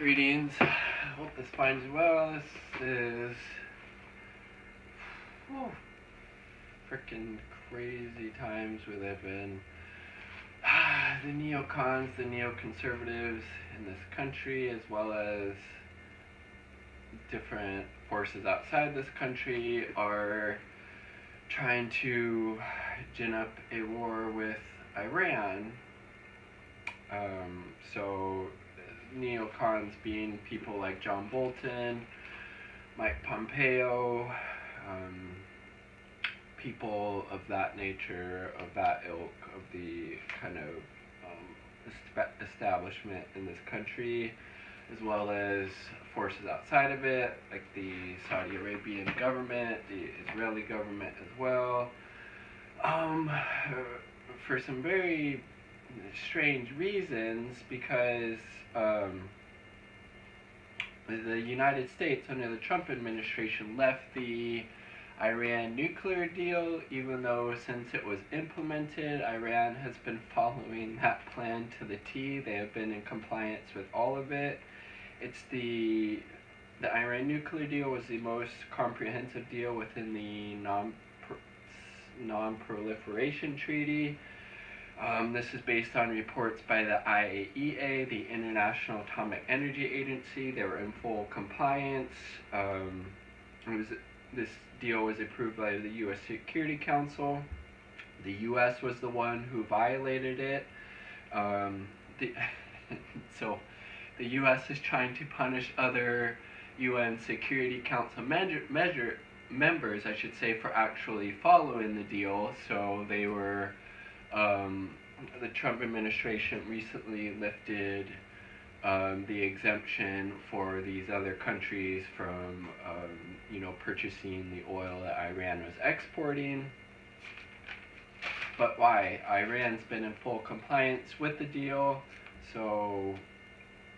Greetings. Hope this finds you well. This is freaking crazy times we live in. The neocons, the neoconservatives in this country, as well as different forces outside this country, are trying to gin up a war with Iran. So neocons being people like John Bolton, Mike Pompeo, people of that nature, of that ilk, of the kind of establishment in this country, as well as forces outside of it, like the Saudi Arabian government, the Israeli government as well, for some very strange reasons, because the United States under the Trump administration left the Iran nuclear deal, even though since it was implemented, Iran has been following that plan to the T. They have been in compliance with all of it. It's the Iran nuclear deal was the most comprehensive deal within the non-proliferation treaty. This is based on reports by the IAEA, the International Atomic Energy Agency. They were in full compliance. This deal was approved by the U.S. Security Council. The U.S. was the one who violated it. So the U.S. is trying to punish other UN Security Council members, I should say, for actually following the deal. So they were, the Trump administration recently lifted the exemption for these other countries from, purchasing the oil that Iran was exporting. But why? Iran's been in full compliance with the deal, so,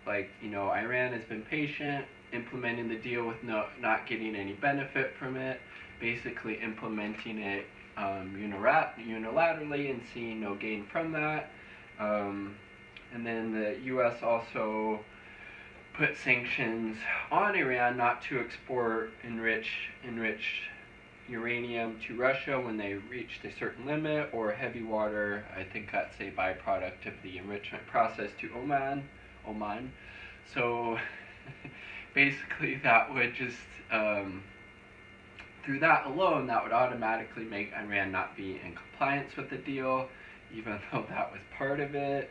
Iran has been patient, implementing the deal with not getting any benefit from it, basically implementing it unilaterally and seeing no gain from that. And then the U.S. also put sanctions on Iran not to export enriched uranium to Russia when they reached a certain limit, or heavy water, I think that's a byproduct of the enrichment process, to Oman. So basically that would just, through that alone, that would automatically make Iran not be in compliance with the deal, even though that was part of it.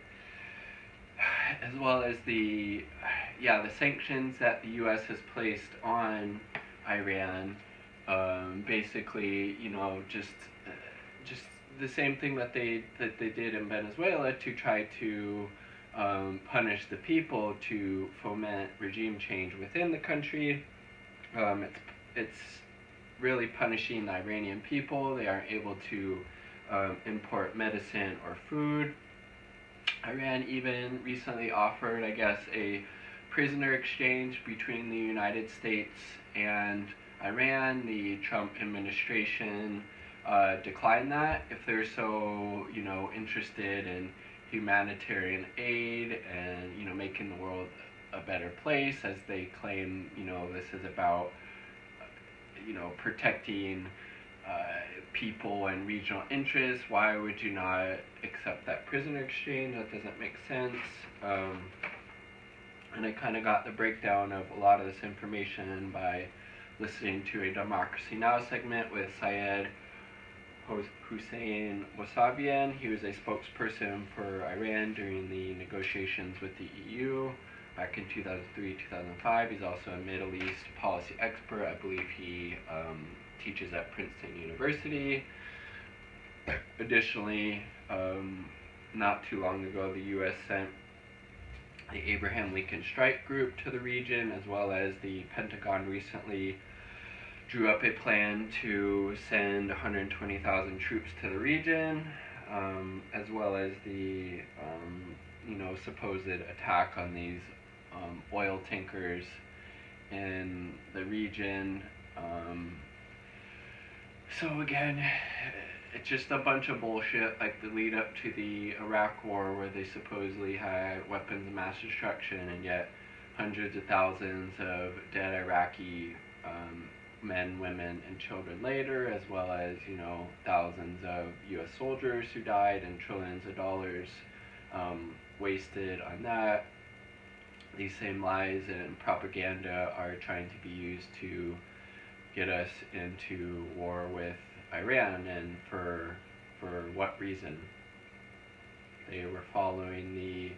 As well as the sanctions that the U.S. has placed on Iran, basically, just the same thing that they did in Venezuela to try to punish the people, to foment regime change within the country. It's really punishing the Iranian people. They aren't able to import medicine or food. Iran even recently offered, a prisoner exchange between the United States and Iran. The Trump administration declined that. If they're so, interested in humanitarian aid and, making the world a better place, as they claim, this is about, protecting people and regional interests, why would you not accept that prisoner exchange? That doesn't make sense. And I kind of got the breakdown of a lot of this information by listening to a Democracy Now! Segment with Syed Hussein Wasabian. He was a spokesperson for Iran during the negotiations with the EU back in 2003-2005. He's also a Middle East policy expert. I believe he teaches at Princeton University. Additionally, not too long ago, the U.S. sent the Abraham Lincoln Strike Group to the region, as well as the Pentagon recently drew up a plan to send 120,000 troops to the region, as well as the supposed attack on these oil tankers in the region. So again, it's just a bunch of bullshit, like the lead up to the Iraq War, where they supposedly had weapons of mass destruction, and yet hundreds of thousands of dead Iraqi men, women, and children later, as well as, thousands of U.S. soldiers who died and trillions of dollars wasted on that. These same lies and propaganda are trying to be used to get us into war with Iran, and for what reason? They were following the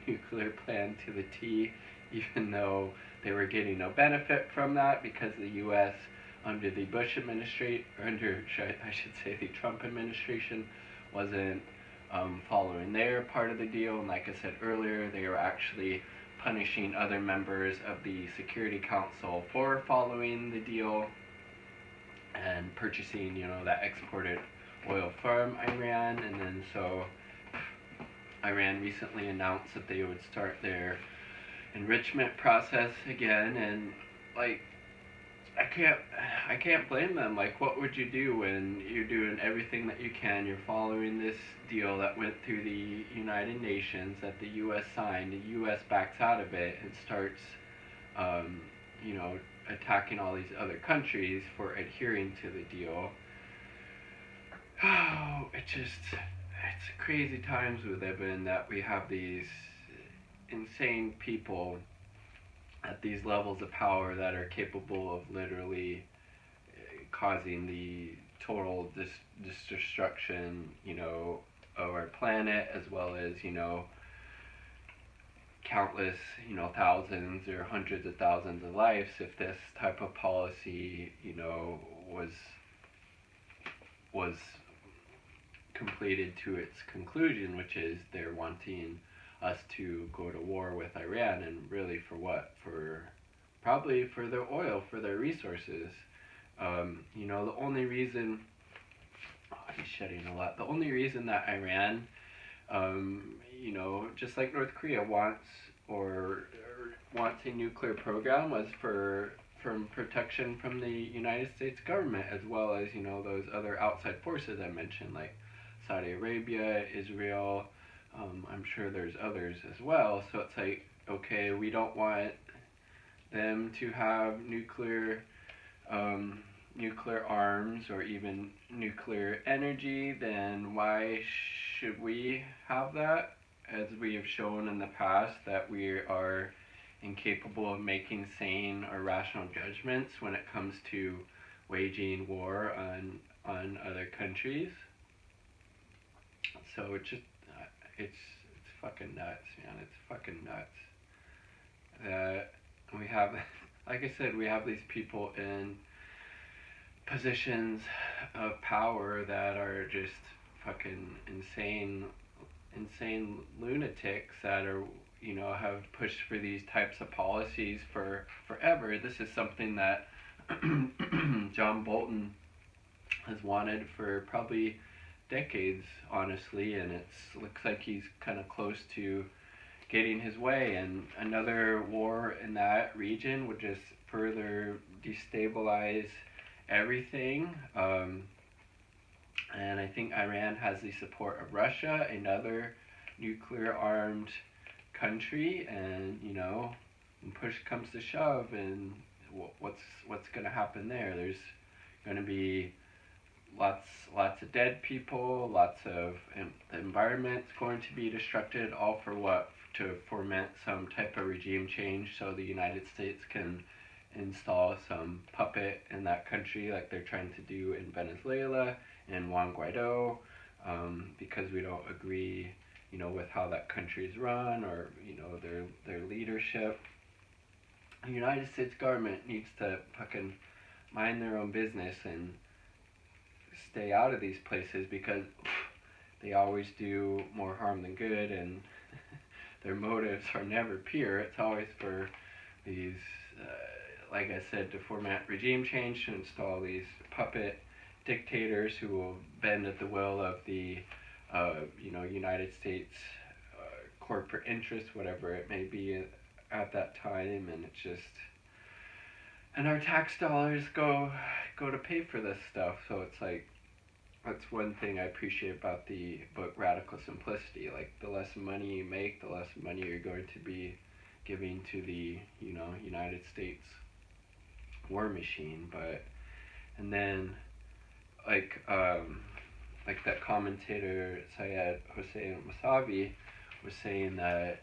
nuclear plan to the T, even though they were getting no benefit from that because the U.S. under the Bush administration, I should say the Trump administration, wasn't following their part of the deal. And like I said earlier, they were actually punishing other members of the Security Council for following the deal and purchasing, that exported oil from Iran. And then so Iran recently announced that they would start their enrichment process again, and like I can't blame them. Like, what would you do when you're doing everything that you can? You're following this deal that went through the United Nations that the U.S. signed. The U.S. backs out of it and starts, attacking all these other countries for adhering to the deal. Oh, it's crazy times we live in, that we have these insane people at these levels of power that are capable of literally causing the total destruction, of our planet, as well as, countless, thousands or hundreds of thousands of lives if this type of policy, was completed to its conclusion, which is they're wanting us to go to war with Iran, and really for what? Probably for their oil, for their resources. The only reason, he's shedding a lot. The only reason that Iran, just like North Korea wants a nuclear program, was from protection from the United States government, as well as, those other outside forces I mentioned, like Saudi Arabia, Israel. I'm sure there's others as well. So it's like, okay, we don't want them to have nuclear arms or even nuclear energy. Then why should we have that? As we have shown in the past that we are incapable of making sane or rational judgments when it comes to waging war on other countries. So it's fucking nuts, man. It's fucking nuts that we have, like I said, we have these people in positions of power that are just fucking insane lunatics that are, have pushed for these types of policies for forever. This is something that John Bolton has wanted for probably decades, honestly, and it looks like he's kind of close to getting his way. And another war in that region would just further destabilize everything. And I think Iran has the support of Russia, another nuclear-armed country, and when push comes to shove, and what's going to happen there? There's going to be lots of dead people, lots of the environment's going to be destructed, all for what? To foment some type of regime change so the United States can install some puppet in that country like they're trying to do in Venezuela and Juan Guaido, because we don't agree, with how that country's run, or, their leadership. The United States government needs to fucking mind their own business and stay out of these places, because they always do more harm than good, and their motives are never pure. It's always for these, like I said, to foment regime change, to install these puppet dictators who will bend at the will of the, United States corporate interests, whatever it may be at that time. And it's just, and our tax dollars go to pay for this stuff. So it's like, that's one thing I appreciate about the book Radical Simplicity. Like, the less money you make, the less money you're going to be giving to the United States war machine. But and then like that commentator Syed Hossein Mousavi was saying that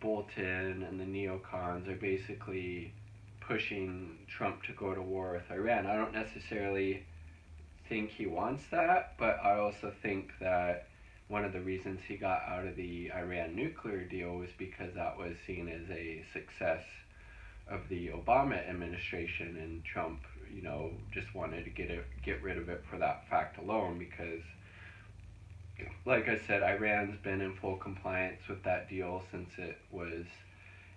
Bolton and the Neo Cons are basically pushing Trump to go to war with Iran. I don't necessarily think he wants that, but I also think that one of the reasons he got out of the Iran nuclear deal was because that was seen as a success of the Obama administration, and Trump, just wanted to get rid of it for that fact alone. Because, like I said, Iran's been in full compliance with that deal since it was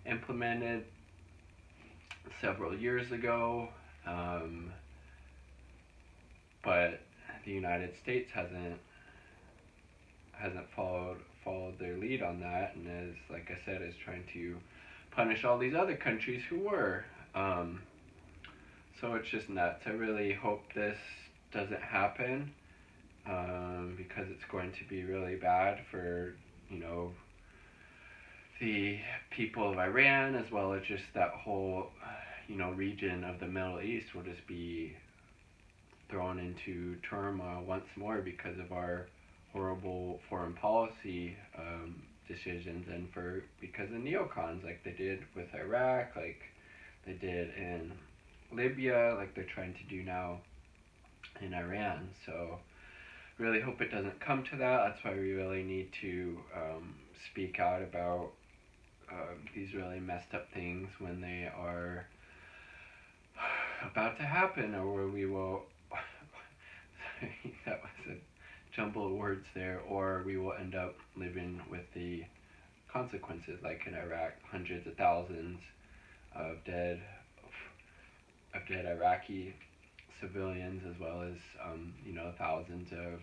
implemented several years ago, but the United States hasn't followed their lead on that, and is, like I said, is trying to punish all these other countries who were. So it's just nuts. I really hope this doesn't happen, because it's going to be really bad for the people of Iran, as well as just that whole region of the Middle East will just be thrown into turmoil once more because of our horrible foreign policy decisions, and because of neocons, like they did with Iraq, like they did in Libya, like they're trying to do now in Iran. So really hope it doesn't come to that. That's why we really need to speak out about these really messed up things when they are about to happen, or where we will that was a jumble of words there, or we will end up living with the consequences, like in Iraq, hundreds of thousands of dead Iraqi civilians, as well as thousands of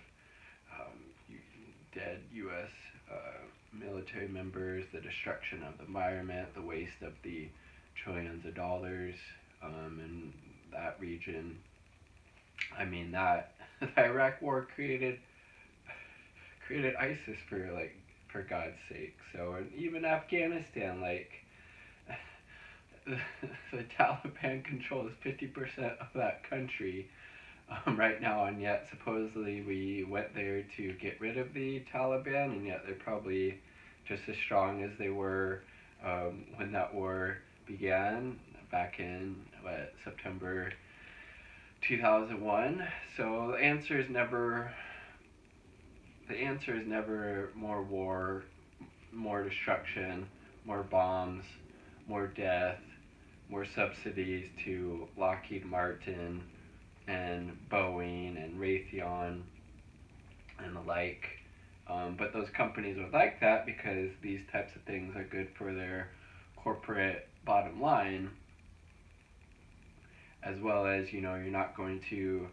dead U.S. Military members, the destruction of the environment, the waste of the trillions of dollars in that region. I mean, that the Iraq War created ISIS, for God's sake. So, and even Afghanistan, like the Taliban controls 50% of that country right now, and yet supposedly we went there to get rid of the Taliban, and yet they're probably just as strong as they were when that war began back in September 2001. So the answer is never more war, more destruction, more bombs, more death, more subsidies to Lockheed Martin and Boeing and Raytheon and the like. But those companies would like that because these types of things are good for their corporate bottom line, as well as, you're not going to,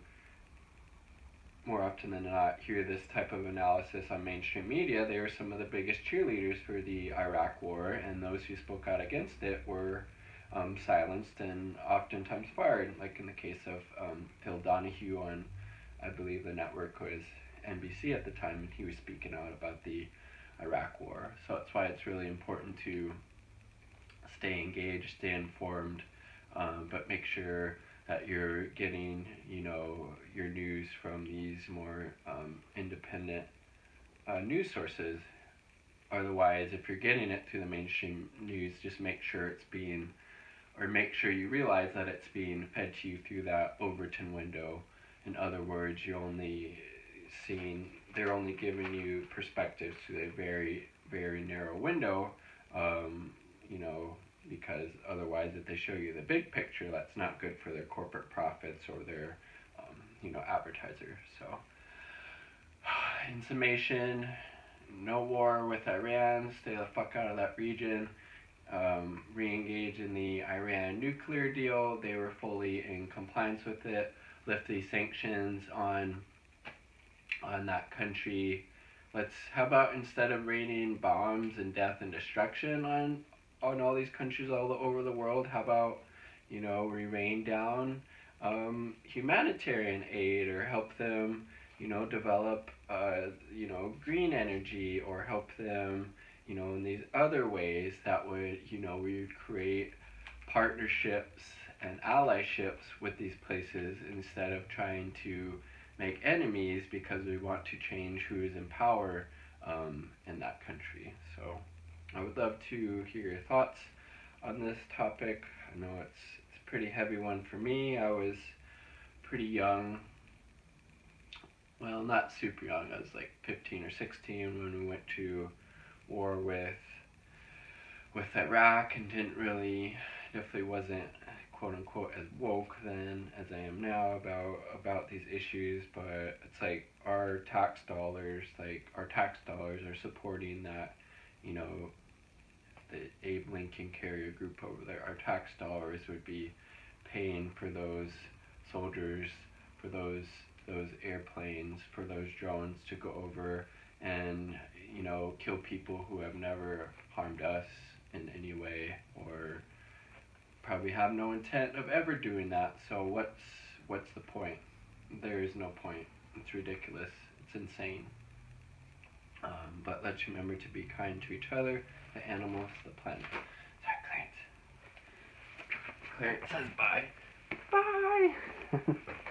more often than not, hear this type of analysis on mainstream media. They were some of the biggest cheerleaders for the Iraq War, and those who spoke out against it were silenced and oftentimes fired, like in the case of Phil Donahue on, I believe the network was NBC at the time, and he was speaking out about the Iraq War. So that's why it's really important to stay engaged, stay informed, but make sure that you're getting, your news from these more independent news sources. Otherwise, if you're getting it through the mainstream news, just make sure make sure you realize that it's being fed to you through that Overton window. In other words, they're only giving you perspectives through a very, very narrow window, because otherwise, if they show you the big picture, that's not good for their corporate profits or their, advertisers. So, in summation, no war with Iran, stay the fuck out of that region. Re-engage in the Iran nuclear deal. They were fully in compliance with it. Lift the sanctions on that country. How about, instead of raining bombs and death and destruction on all these countries all over the world, how about, we rain down humanitarian aid, or help them, develop, green energy, or help them, in these other ways that would, we would create partnerships and allyships with these places instead of trying to make enemies because we want to change who is in power in that country. So I would love to hear your thoughts on this topic. I know it's a pretty heavy one for me. I was pretty young. Well, not super young. I was like 15 or 16 when we went to war with Iraq, and definitely wasn't quote unquote as woke then as I am now about these issues. But it's like our tax dollars are supporting that, the Abe Lincoln Carrier Group over there. Our tax dollars would be paying for those soldiers, for those airplanes, for those drones to go over and kill people who have never harmed us in any way, or probably have no intent of ever doing that. So what's the point? There is no point. It's ridiculous. It's insane. But let's remember to be kind to each other, the animals, the planet. Sorry, Clarence. Clarence says bye. Bye!